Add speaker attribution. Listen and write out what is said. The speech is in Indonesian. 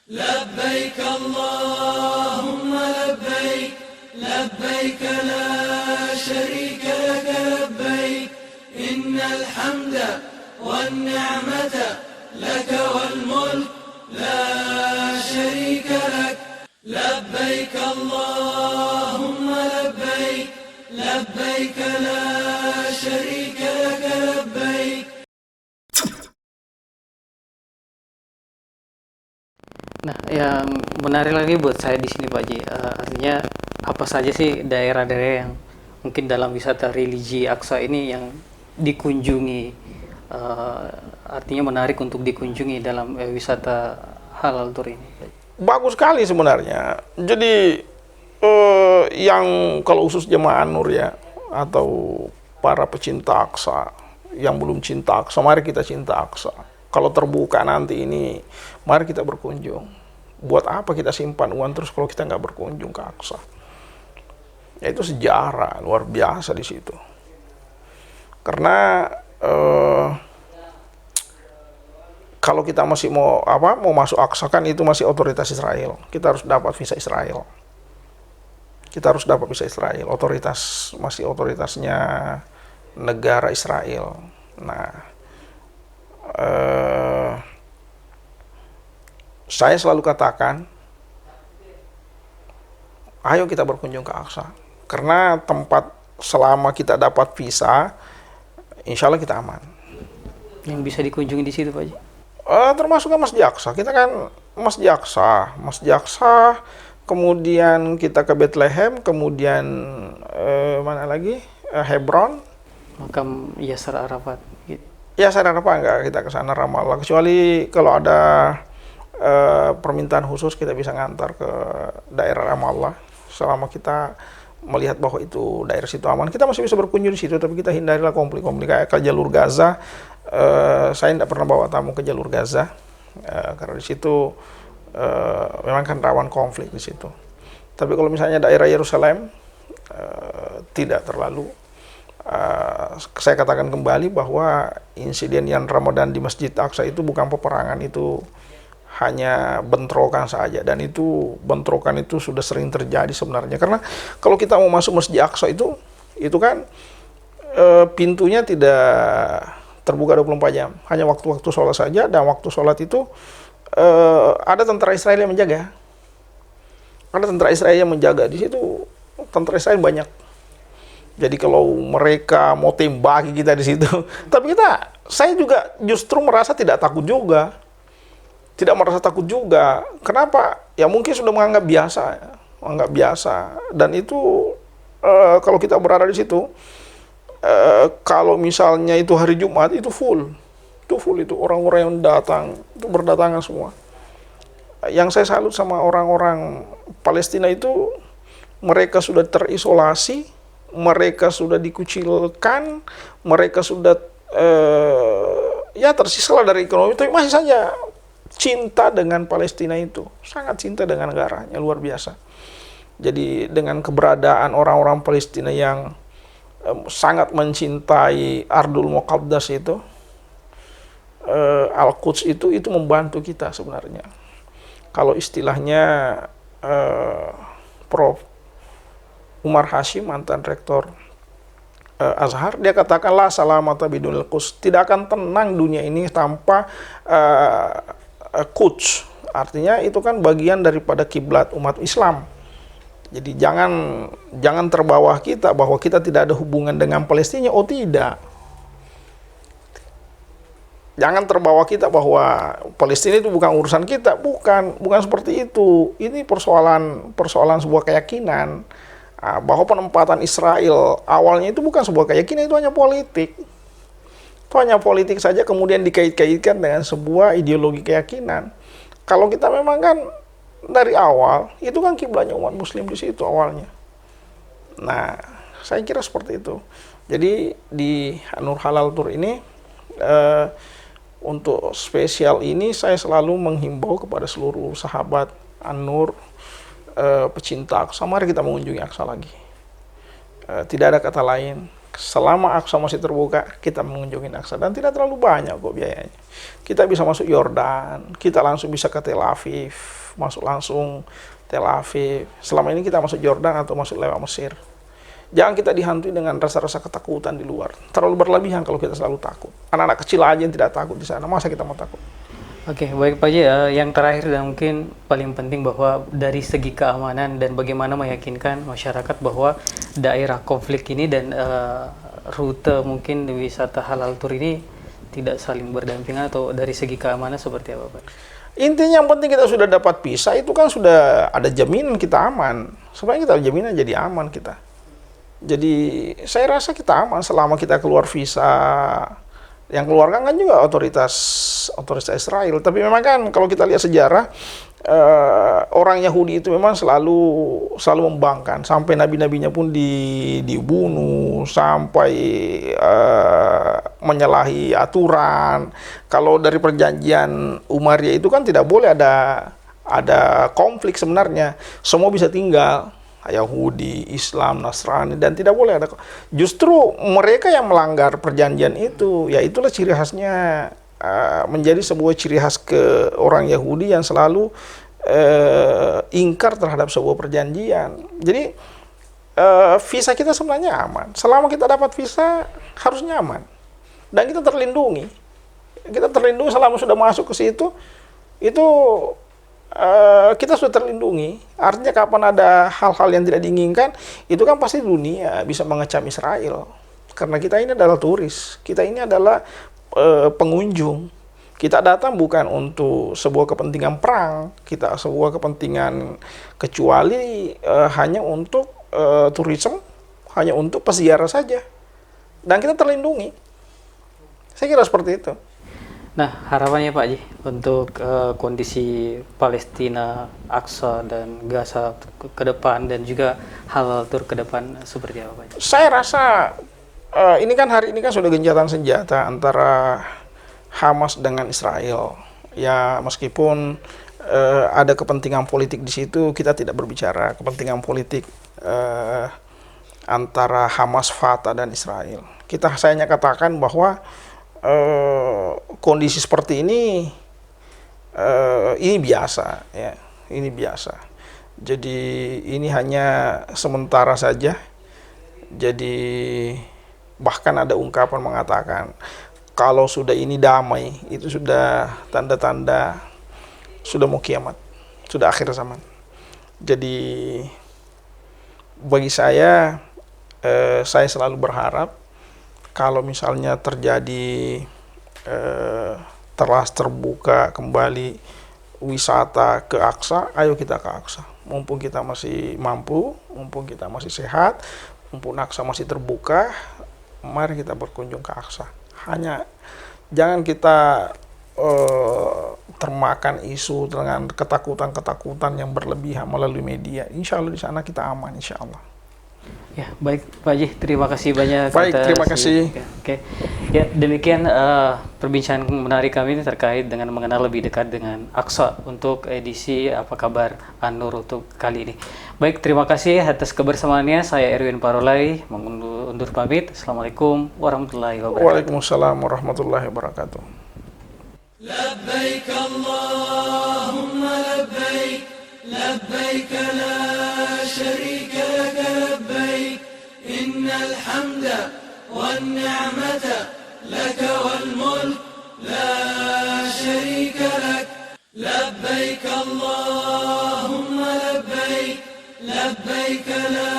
Speaker 1: لبيك اللهم لبيك لبيك لا شريك لك لبيك إن الحمد والنعمة لك والملك لا شريك لك لبيك اللهم لبيك لبيك لا شريك لك لبيك.
Speaker 2: Nah, yang menarik lagi buat saya di sini Pak Haji, artinya apa saja sih daerah-daerah yang mungkin dalam wisata religi Aqsa ini yang dikunjungi, artinya menarik untuk dikunjungi dalam wisata halal tour ini?
Speaker 3: Bagus sekali sebenarnya. Jadi yang kalau khusus jemaah Nur ya, atau para pecinta Aqsa yang belum cinta Aqsa, mari kita cinta Aqsa. Kalau terbuka nanti ini, mari kita berkunjung. Buat apa kita simpan uang terus kalau kita nggak berkunjung ke Aqsa? Ya itu sejarah luar biasa di situ. Karena kalau kita masih mau masuk Aqsa kan itu masih otoritas Israel. Kita harus dapat visa Israel. Kita harus dapat visa Israel. Masih otoritasnya negara Israel. Nah, saya selalu katakan, ayo kita berkunjung ke Aqsa. Karena tempat selama kita dapat visa, insya Allah kita aman.
Speaker 2: Yang bisa dikunjungi di situ Pak Haji?
Speaker 3: Termasuk kan Masjid Aqsa. Kita kan Masjid Aqsa, kemudian kita ke Bethlehem, kemudian mana lagi? Hebron.
Speaker 2: Makam Yasser Arafat gitu.
Speaker 3: Ya saya harap enggak kita ke sana Ramallah, kecuali kalau ada permintaan khusus kita bisa ngantar ke daerah Ramallah. Selama kita melihat bahwa itu daerah situ aman, kita masih bisa berkunjung di situ, tapi kita hindarilah konflik-konflik kayak ke jalur Gaza. Saya tidak pernah bawa tamu ke jalur Gaza karena di situ memang kan rawan konflik di situ. Tapi kalau misalnya daerah Yerusalem tidak terlalu. Saya katakan kembali bahwa insiden yang Ramadan di Masjid Aqsa itu bukan peperangan, itu hanya bentrokan saja, dan itu bentrokan itu sudah sering terjadi sebenarnya. Karena kalau kita mau masuk Masjid Aqsa itu kan pintunya tidak terbuka 24 jam, hanya waktu-waktu sholat saja, dan waktu sholat itu ada tentara Israel yang menjaga. Ada tentara Israel yang menjaga di situ, tentara Israel banyak. Jadi kalau mereka mau tembaki kita di situ, tapi saya juga justru merasa tidak takut juga. Tidak merasa takut juga. Kenapa? Ya mungkin sudah menganggap biasa. Dan itu kalau kita berada di situ, kalau misalnya itu hari Jumat itu full itu orang-orang yang datang itu berdatangan semua. Yang saya salut sama orang-orang Palestina itu, mereka sudah terisolasi, mereka sudah dikucilkan, mereka sudah tersisa dari ekonomi, tapi masih saja cinta dengan Palestina itu, sangat cinta dengan negaranya, luar biasa. Jadi dengan keberadaan orang-orang Palestina yang sangat mencintai Ardul Muqaddas itu, Al-Quds itu membantu kita sebenarnya. Kalau istilahnya Prof. Umar Hashim, mantan rektor Azhar, dia katakan la salamata bidunil Quds, tidak akan tenang dunia ini tanpa Quds. Artinya itu kan bagian daripada kiblat umat Islam. Jadi jangan terbawa kita bahwa kita tidak ada hubungan dengan Palestina. Oh tidak. Jangan terbawa kita bahwa Palestina itu bukan urusan kita. Bukan seperti itu. Ini persoalan sebuah keyakinan. Bahwa penempatan Israel awalnya itu bukan sebuah keyakinan, itu hanya politik. Itu hanya politik saja, kemudian dikait-kaitkan dengan sebuah ideologi keyakinan. Kalau kita memang kan dari awal, itu kan kiblatnya umat muslim di situ awalnya. Nah, saya kira seperti itu. Jadi di An-Nur Halal Tour ini, untuk spesial ini saya selalu menghimbau kepada seluruh sahabat An-Nur, pecinta Aqsa, mari kita mengunjungi Aqsa lagi. Tidak ada kata lain, selama Aqsa masih terbuka, kita mengunjungi Aqsa. Dan tidak terlalu banyak kok biayanya. Kita bisa masuk Yordan, kita langsung bisa ke Tel Aviv, masuk langsung Tel Aviv. Selama ini kita masuk Yordan atau masuk lewat Mesir. Jangan kita dihantui dengan rasa-rasa ketakutan di luar. Terlalu berlebihan kalau kita selalu takut. Anak-anak kecil aja yang tidak takut di sana, masa kita mau takut?
Speaker 2: Oke, baik Pak Haji. Yang terakhir dan mungkin paling penting bahwa dari segi keamanan dan bagaimana meyakinkan masyarakat bahwa daerah konflik ini dan rute mungkin wisata halal tur ini tidak saling berdampingan, atau dari segi keamanan seperti apa Pak?
Speaker 3: Intinya yang penting kita sudah dapat visa, itu kan sudah ada jaminan kita aman. Sebenarnya kita jaminan jadi aman kita. Jadi saya rasa kita aman selama kita keluar visa. Yang keluarkan kan juga otoritas Israel. Tapi memang kan kalau kita lihat sejarah, orang Yahudi itu memang selalu membangkang. Sampai nabi-nabinya pun dibunuh, sampai menyalahi aturan. Kalau dari perjanjian Umayyah itu kan tidak boleh ada konflik sebenarnya. Semua bisa tinggal. Yahudi, Islam, Nasrani, dan tidak boleh ada. Justru mereka yang melanggar perjanjian itu, ya itulah ciri khasnya, menjadi sebuah ciri khas ke orang Yahudi yang selalu ingkar terhadap sebuah perjanjian. Jadi visa kita sebenarnya aman. Selama kita dapat visa harusnya aman, dan kita terlindungi. Kita terlindungi selama sudah masuk ke situ, itu kita sudah terlindungi. Artinya kapan ada hal-hal yang tidak diinginkan, itu kan pasti dunia bisa mengecam Israel. Karena kita ini adalah turis, kita ini adalah pengunjung. Kita datang bukan untuk sebuah kepentingan perang, kita sebuah kepentingan kecuali hanya untuk turisme, hanya untuk peziarah saja. Dan kita terlindungi. Saya kira seperti itu.
Speaker 2: Nah, harapannya Pak Haji untuk kondisi Palestina, Aqsa dan Gaza ke depan, dan juga halal tur ke depan seperti apa Pak Haji?
Speaker 3: Saya rasa ini kan hari ini kan sudah gencatan senjata antara Hamas dengan Israel. Ya meskipun ada kepentingan politik di situ, kita tidak berbicara kepentingan politik antara Hamas, Fatah dan Israel. Saya hanya katakan bahwa kondisi seperti ini biasa, ya, ini biasa. Jadi ini hanya sementara saja. Jadi bahkan ada ungkapan mengatakan kalau sudah ini damai, itu sudah tanda-tanda sudah mau kiamat, sudah akhir zaman. Jadi bagi saya selalu berharap kalau misalnya terjadi telah terbuka kembali wisata ke Aqsa, ayo kita ke Aqsa. Mumpung kita masih mampu, mumpung kita masih sehat, mumpung Aqsa masih terbuka, mari kita berkunjung ke Aqsa. Hanya jangan kita termakan isu dengan ketakutan-ketakutan yang berlebihan melalui media. Insya Allah di sana kita aman, insya Allah.
Speaker 2: Ya, baik Pak Haji, terima kasih banyak.
Speaker 3: Baik, terima kasih.
Speaker 2: Oke. Ya, demikian perbincangan menarik kami ini terkait dengan mengenal lebih dekat dengan Aqsa untuk edisi Apa Kabar An-Nur untuk kali ini. Baik, terima kasih atas kebersamaannya. Saya Erwin Parolai undur pamit. Assalamualaikum warahmatullahi wabarakatuh.
Speaker 3: Waalaikumsalam warahmatullahi wabarakatuh.
Speaker 1: Labbaik Allahumma labbaik, labbaik la syarika laka labbaik, innal hamda wan ni'mata laka wal mulk la syarika lak. Labbaik Allahumma labbaik, labbaik la